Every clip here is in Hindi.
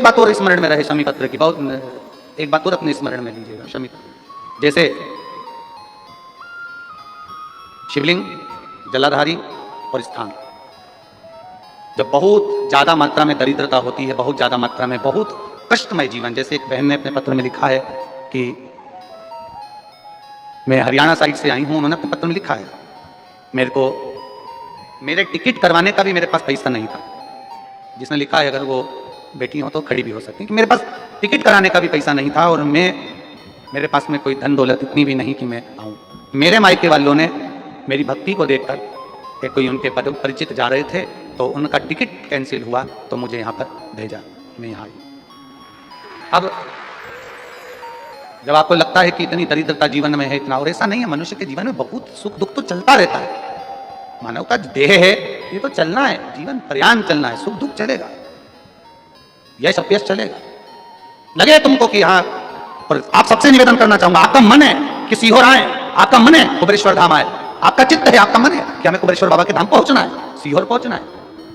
बात और स्मरण में रहे शमी पत्र की, बहुत एक बात और अपने स्मरण में लीजिएगा। शमी पत्र जैसे शिवलिंग, जलाधारी और स्थान, जब बहुत ज्यादा मात्रा में दरिद्रता होती है, बहुत ज्यादा मात्रा में बहुत कष्टमय जीवन, जैसे एक बहन ने अपने पत्र में लिखा है कि मैं हरियाणा साइड से आई हूं, उन्होंने अपने पत्र में लिखा है मेरे को मेरे टिकट करवाने का भी मेरे पास पैसा नहीं था। जिसने लिखा है, अगर वो बेटी हो तो खड़ी भी हो सकती है, कि मेरे पास टिकट कराने का भी पैसा नहीं था और मेरे पास में कोई धन दौलत इतनी भी नहीं कि मैं आऊं। मेरे मायके वालों ने मेरी भक्ति को देखकर, कोई उनके परिचित जा रहे थे तो उनका टिकट कैंसिल हुआ तो मुझे यहाँ पर भेजा, मैं यहाँ आई। अब जब आपको लगता है कि इतनी दरिद्रता जीवन में है, इतना, और ऐसा नहीं है, मनुष्य के जीवन में बहुत सुख दुख तो चलता रहता है। मानव का देह है, ये तो चलना है, जीवन पर्यान चलना है, सुख दुख चलेगा, यश अपयश चलेगा। लगे तुमको कि हाँ, और आप सबसे निवेदन करना चाहूंगा, आपका मन है कि सीहोर आए, आपका मन है कुबेरेश्वर धाम आए, आपका चित्त है, आपका मन है कि हमें कुबेरेश्वर बाबा के धाम पहुंचना है, सीहोर पहुंचना है,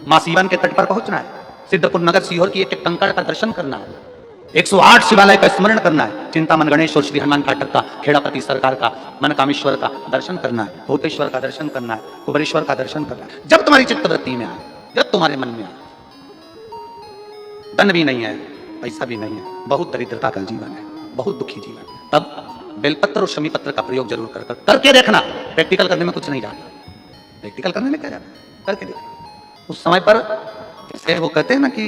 मां सीवन के तट पर पहुंचना है, सिद्धपुर नगर सीहोर की एक कंकड़ का दर्शन करना है, 108 शिवालय का स्मरण करना है, चिंतामन गणेश और श्री हनुमान फाटक का, खेड़ापति सरकार का, मनकामेश्वर का दर्शन करना है, भूतेश्वर का दर्शन करना है, कुबेरेश्वर का दर्शन करना है। जब तुम्हारी चित्तवृत्ति में आए, जब तुम्हारे मन में आए, धन भी नहीं है, पैसा भी नहीं है, बहुत दरिद्रता का जीवन है, बहुत दुखी जीवन है, तब बेलपत्र और शमी पत्र का प्रयोग जरूर करके देखना। प्रैक्टिकल करने में कुछ नहीं जाता, प्रैक्टिकल करने में क्या जाता, करके देखना। उस समय पर जैसे वो कहते हैं ना कि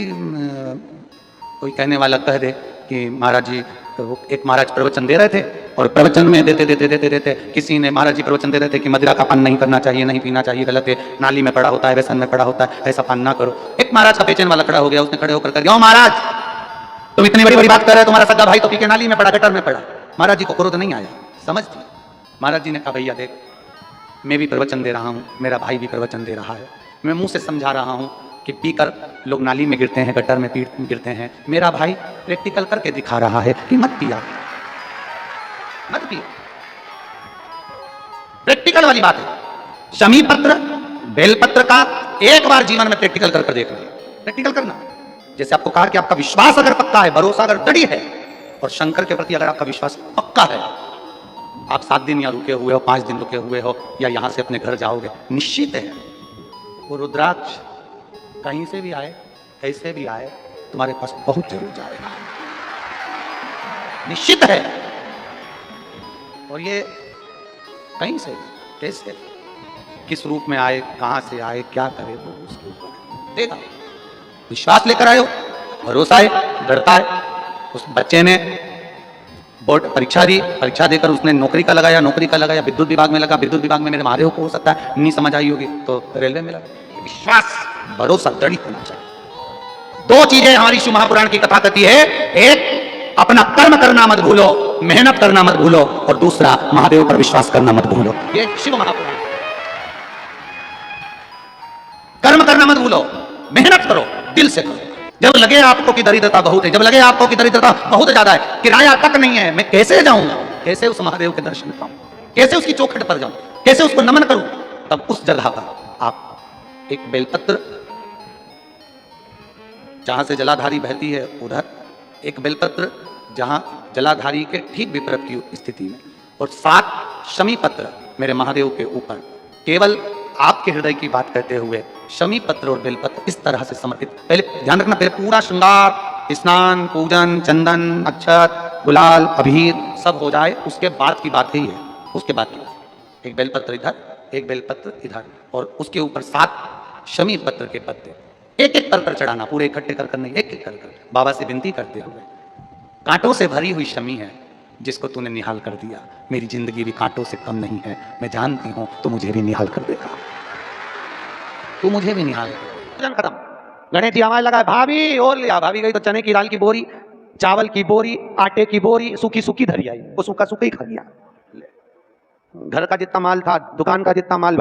कोई कहने वाला कह दे कि महाराज जी, तो एक महाराज प्रवचन दे रहे थे और प्रवचन में देते किसी ने, महाराज जी प्रवचन दे रहे थे कि मदिरा का पान नहीं करना चाहिए, नहीं पीना चाहिए, गलत है, नाली में पड़ा होता है, व्यसन में पड़ा होता है, ऐसा पान ना करो। एक महाराज का पेचन वाला खड़ा हो गया, उसने खड़े होकर क्यों महाराज तुम इतनी बड़ी बड़ी बात कर रहे हो, तुम्हारा सगा भाई तो पी के नाली में पड़ा, गटर में पड़ा। महाराज जी को क्रोध नहीं आया, समझ दिया। महाराज जी ने कहा भैया देख, मैं भी प्रवचन दे रहा हूँ, मेरा भाई भी प्रवचन दे रहा है, मैं मुंह से समझा रहा हूँ कि पीकर लोग नाली में गिरते हैं, गटर में गिरते हैं, मेरा भाई प्रैक्टिकल करके दिखा रहा है कि मत पिया, मत पिया। प्रैक्टिकल वाली बात है। शमी पत्र, बेलपत्र का एक बार जीवन में प्रैक्टिकल कर देखना, प्रैक्टिकल करना। जैसे आपको कहा कि आपका विश्वास अगर पक्का है, भरोसा अगर दृढ़ है, और शंकर के प्रति अगर आपका विश्वास पक्का है, आप 7 दिन या रुके हुए हो, 5 दिन रुके हुए हो, या यहां से अपने घर जाओगे, निश्चित है वो रुद्राक्ष कहीं से भी आए, कैसे भी आए, तुम्हारे पास बहुत जरूर जाएगा, निश्चित है। और ये कहीं से, कैसे, किस रूप में आए, कहां से आए, क्या करे, वो उसके ऊपर देगा। विश्वास लेकर आए हो, भरोसा है, डरता है। उस बच्चे ने बोर्ड परीक्षा दी, परीक्षा देकर उसने नौकरी का लगाया, विद्युत विभाग में लगा, विद्युत विभाग में मेरे महादेव को हो सकता है नहीं समझ आई होगी तो रेलवे में लगा। विश्वास, भरोसा दृढ़ होना चाहिए। 2 चीजें हमारी शिव महापुराण की कथा कहती है, एक अपना कर्म करना मत भूलो, मेहनत करना मत भूलो, और दूसरा महादेव पर विश्वास करना मत भूलो। ये शिव महापुराण। कर्म करना मत भूलो, मेहनत करो, दिल से करो। जब लगे आपको कि दरिद्रता बहुत है, जब लगे आपको कि दरिद्रता बहुत ज्यादा है, किराया तक नहीं है, मैं कैसे जाऊंगा, कैसे उस महादेव के दर्शन पाऊं, कैसे उसकी चौखट पर जाऊं, कैसे उसको नमन करूं, तब उस जगह पर आप एक बेलपत्र, जहां से जलाधारी बहती है उधर एक बेलपत्र, जहां जलाधारी के ठीक विपरीत की स्थिति में, और 7 शमी पत्र मेरे महादेव के ऊपर, केवल आपके हृदय की बात कहते हुए शमी पत्र और बेलपत्र इस तरह से समर्पित। पहले ध्यान रखना, पहले पूरा श्रृंगार, स्नान, पूजन, चंदन, अक्षत, गुलाल, अबीर सब हो जाए, उसके बाद की बात ही है, उसके बाद की बात। एक बेलपत्र इधर, एक बेलपत्र इधर, और उसके ऊपर 7 शमी पत्र के पत्ते, एक एक कर चढ़ाना, पूरे इकट्ठे कर नहीं, एक एक कर बाबा से विनती करते हुए। कांटों से भरी हुई शमी है जिसको तूने निहाल कर दिया, मेरी जिंदगी भी कांटों से कम नहीं है, मैं जानती हूं तू मुझे भी निहाल कर देगा, तू मुझे भी निहाल कर। खत्म। गणेश जी आवाज लगाए, भाभी और लिया, भाभी गई तो चने की दाल की बोरी, चावल की बोरी, आटे की बोरी, सूखी सूखी धरी आई, वो सूखा सूखा ही खा लिया। घर का जितना माल था, दुकान का जितना माल,